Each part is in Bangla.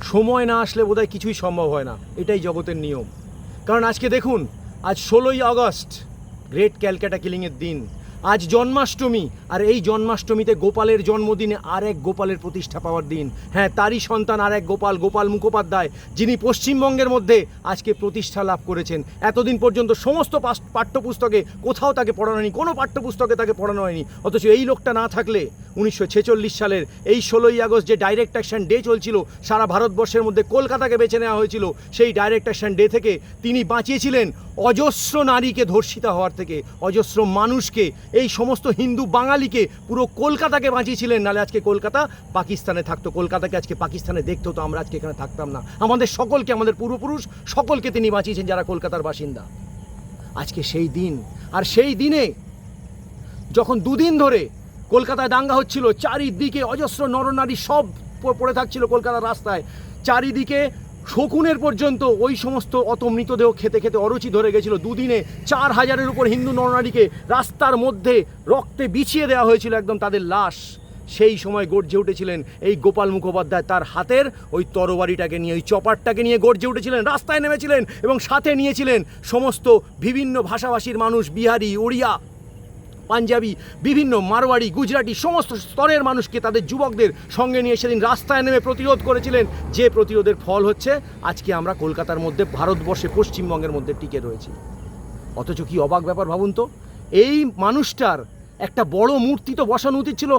সময় না আসলে বোধহয় কিছুই সম্ভব হয় না, এটাই জগতের নিয়ম। কারণ আজকে দেখুন, আজ 16ই আগস্ট, গ্রেট ক্যালকাটা কিলিংয়ের দিন। আজ জন্মাষ্টমী, আর এই জন্মাষ্টমীতে গোপালের জন্মদিনে আর এক গোপালের প্রতিষ্ঠা পাওয়ার দিন। হ্যাঁ, তারই সন্তান আর এক গোপাল, গোপাল মুখোপাধ্যায়, যিনি পশ্চিমবঙ্গের মধ্যে আজকে প্রতিষ্ঠা লাভ করেছেন। এতদিন পর্যন্ত সমস্ত পাঠ্যপুস্তকে কোথাও তাকে পড়ানো হয়নি, কোনো পাঠ্যপুস্তকে তাকে পড়ানো হয়নি। অথচ এই লোকটা না থাকলে 1946 সালের এই 16ই আগস্ট যে ডাইরেক্ট অ্যাকশন ডে চলছিল সারা ভারতবর্ষের মধ্যে, কলকাতাকে বেছে নেওয়া হয়েছিল, সেই ডাইরেক্ট অ্যাকশন ডে থেকে তিনি বাঁচিয়েছিলেন অজস্র নারীকে ধর্ষিতা হওয়ার থেকে, অজস্র মানুষকে, এই সমস্ত হিন্দু বাঙালিকে, পুরো কলকাতাকে বাঁচিয়েছিলেন। নাহলে আজকে কলকাতা পাকিস্তানে থাকতো, কলকাতাকে আজকে পাকিস্তানে দেখতো, তো আমরা আজকে এখানে থাকতাম না। আমাদের সকলকে, আমাদের পূর্বপুরুষ সকলকে তিনি বাঁচিয়েছেন যারা কলকাতার বাসিন্দা। আজকে সেই দিন, আর সেই দিনে যখন দুদিন ধরে কলকাতায় দাঙ্গা হচ্ছিল, চারিদিকে অজস্র নরনারী সব পড়ে থাকছিল কলকাতার রাস্তায়, চারিদিকে শকুনের পর্যন্ত ওই সমস্ত অত মৃতদেহ খেতে খেতে অরুচি ধরে গেছিল। দুদিনে 4000-এর উপর হিন্দু নরনারীকে রাস্তার মধ্যে রক্তে বিছিয়ে দেওয়া হয়েছিল, একদম তাদের লাশ। সেই সময় গর্জে উঠেছিলেন এই গোপাল মুখোপাধ্যায়, তার হাতের ওই তরবারিটাকে নিয়ে, ওই চপারটাকে নিয়ে গর্জে উঠেছিলেন, রাস্তায় নেমেছিলেন, এবং সাথে নিয়েছিলেন সমস্ত বিভিন্ন ভাষাভাষীর মানুষ, বিহারি, উড়িয়া, পাঞ্জাবি, বিভিন্ন মারওয়াড়ি, গুজরাটি, সমস্ত স্তরের মানুষকে, তাদের যুবকদের সঙ্গে নিয়ে সেদিন রাস্তায় নেমে প্রতিরোধ করেছিলেন। যে প্রতিরোধের ফল হচ্ছে আজকে আমরা কলকাতার মধ্যে, ভারতবর্ষে, পশ্চিমবঙ্গের মধ্যে টিকে রয়েছি। অথচ কি অবাক ব্যাপার ভাবুন তো, এই মানুষটার একটা বড় মূর্তি তো বসানো উচিত ছিল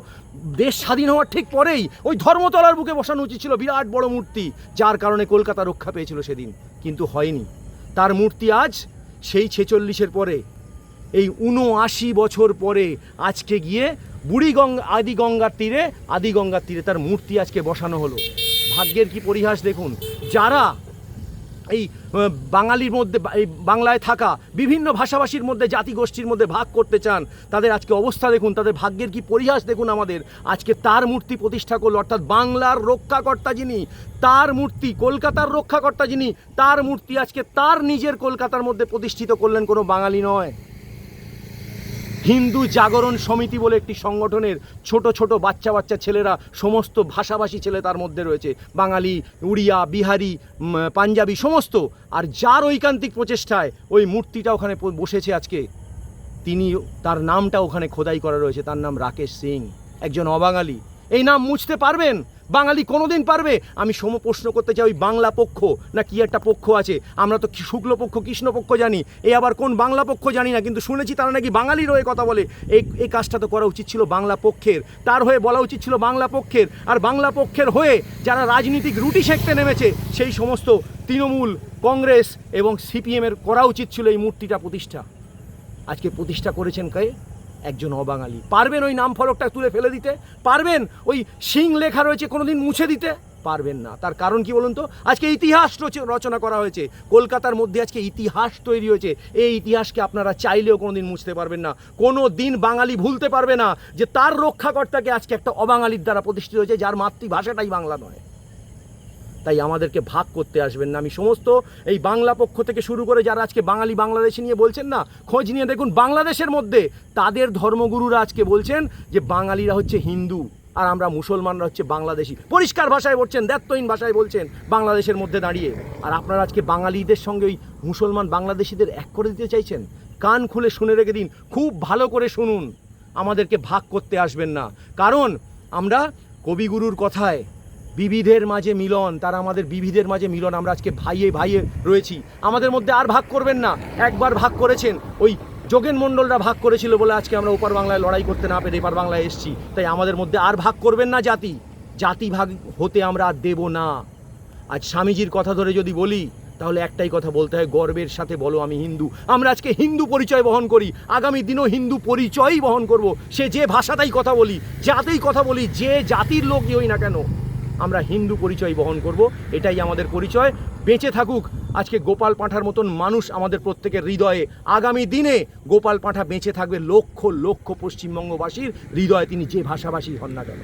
দেশ স্বাধীন হওয়ার ঠিক পরেই, ওই ধর্মতলার বুকে বসানো উচিত ছিল বিরাট বড় মূর্তি, যার কারণে কলকাতা রক্ষা পেয়েছিল সেদিন, কিন্তু হয়নি। তার মূর্তি আজ সেই 46-এর পরে, এই 79 বছর পরে আজকে গিয়ে বুড়িগঙ্গা, আদিগঙ্গার তীরে তার মূর্তি আজকে বসানো হলো। ভাগ্যের কি পরিহাস দেখুন, যারা এই বাঙালির মধ্যে, এই বাংলায় থাকা বিভিন্ন ভাষাভাষীর মধ্যে, জাতিগোষ্ঠীর মধ্যে ভাগ করতে চান, তাদের আজকে অবস্থা দেখুন, তাদের ভাগ্যের কি পরিহাস দেখুন। আমাদের আজকে তার মূর্তি প্রতিষ্ঠা করলো, অর্থাৎ বাংলার রক্ষাকর্তা যিনি, তার মূর্তি, কলকাতার রক্ষাকর্তা যিনি, তার মূর্তি আজকে তার নিজের কলকাতার মধ্যে প্রতিষ্ঠিত করলেন কোনো বাঙালি নয়। হিন্দু জাগরণ সমিতি বলে একটি সংগঠনের ছোট ছোট বাচ্চা ছেলেরা, সমস্ত ভাষাভাষী ছেলে তার মধ্যে রয়েছে, বাঙালি, উড়িয়া, বিহারি, পাঞ্জাবি, সমস্ত। আর যার ঐকান্তিক প্রচেষ্টায় ওই মূর্তিটা ওখানে বসেছে আজকে, তিনি, তার নামটা ওখানে খোদাই করা রয়েছে, তার নাম রাকেশ সিং, একজন অবাঙালি। এই নাম মুছতে পারবেন বাঙালি কোনোদিন পারবে? আমি প্রশ্ন করতে চাই, ওই বাংলা পক্ষ না কি একটা পক্ষ আছে, আমরা তো শুক্লপক্ষ, কৃষ্ণপক্ষ জানি, এই আবার কোন বাংলা পক্ষ জানি না, কিন্তু শুনেছি তারা নাকি বাঙালির হয়ে কথা বলে। এই কাজটা তো করা উচিত ছিল বাংলা পক্ষের, তার হয়ে বলা উচিত ছিল বাংলা পক্ষের। আর বাংলা পক্ষের হয়ে যারা রাজনীতিক রুটি সেঁকতে নেমেছে, সেই সমস্ত তৃণমূল, কংগ্রেস এবং সিপিএমের করা উচিত ছিল এই মূর্তিটা প্রতিষ্ঠা। আজকে প্রতিষ্ঠা করেছেন কে? একজন অবাঙালি। পারবেন ওই নাম ফলকটা তুলে ফেলে দিতে? পারবেন ওই সিং লেখা রয়েছে কোনোদিন মুছে দিতে? পারবেন না। তার কারণ কি বলুন তো? আজকে ইতিহাস রচনা করা হয়েছে কলকাতার মধ্যে, আজকে ইতিহাস তৈরি হয়েছে। এই ইতিহাসকে আপনারা চাইলেও কোনোদিন মুছতে পারবেন না। কোনো দিন বাঙালি ভুলতে পারবে না যে তার রক্ষাকর্তাকে আজকে একটা অবাঙালির দ্বারা প্রতিষ্ঠিত হয়েছে, যার মাতৃভাষাটাই বাংলা নয়। তাই আমাদেরকে ভাগ করতে আসবেন না। আমি সমস্ত এই বাংলা পক্ষ থেকে শুরু করে যারা আজকে বাঙালি বাংলাদেশি নিয়ে বলছেন না, খোঁজ নিয়ে দেখুন, বাংলাদেশের মধ্যে তাদের ধর্মগুরুরা আজকে বলছেন যে বাঙালিরা হচ্ছে হিন্দু আর আমরা মুসলমানরা হচ্ছে বাংলাদেশি। পরিষ্কার ভাষায় বলছেন, দ্ব্যর্থহীন ভাষায় বলছেন বাংলাদেশের মধ্যে দাঁড়িয়ে। আর আপনারা আজকে বাঙালিদের সঙ্গে ওই মুসলমান বাংলাদেশিদের এক করে দিতে চাইছেন। কান খুলে শুনে রেখে দিন, খুব ভালো করে শুনুন, আমাদেরকে ভাগ করতে আসবেন না। কারণ আমরা কবিগুরুর কথায় বিবিধের মাঝে মিলন, তারা আমাদের বিবিধের মাঝে মিলন, আমরা আজকে ভাইয়ে ভাইয়ে রয়েছি। আমাদের মধ্যে আর ভাগ করবেন না। একবার ভাগ করেছেন, ওই যোগেন মণ্ডলরা ভাগ করেছিল বলে আজকে আমরা ওপার বাংলায় লড়াই করতে না পেরে এপার বাংলায় এসেছি। তাই আমাদের মধ্যে আর ভাগ করবেন না। জাতি ভাগ হতে আমরা আর দেব না। আজ স্বামীজির কথা ধরে যদি বলি, তাহলে একটাই কথা বলতে হয়, গর্বের সাথে বলো আমি হিন্দু। আমরা আজকে হিন্দু পরিচয় বহন করি, আগামী দিনেও হিন্দু পরিচয়ই বহন করব। সে যে ভাষাতেই কথা বলি, যাতেই কথা বলি, যে জাতির লোকই হই না কেন, আমরা হিন্দু পরিচয় বহন করব। এটাই আমাদের পরিচয়। বেঁচে থাকুক আজকে গোপাল পাঁঠার মতন মানুষ আমাদের প্রত্যেকের হৃদয়ে। আগামী দিনে গোপাল পাঁঠা বেঁচে থাকবে লক্ষ লক্ষ পশ্চিমবঙ্গবাসীর হৃদয়ে, তিনি যে ভাষাভাষী হন না কেন।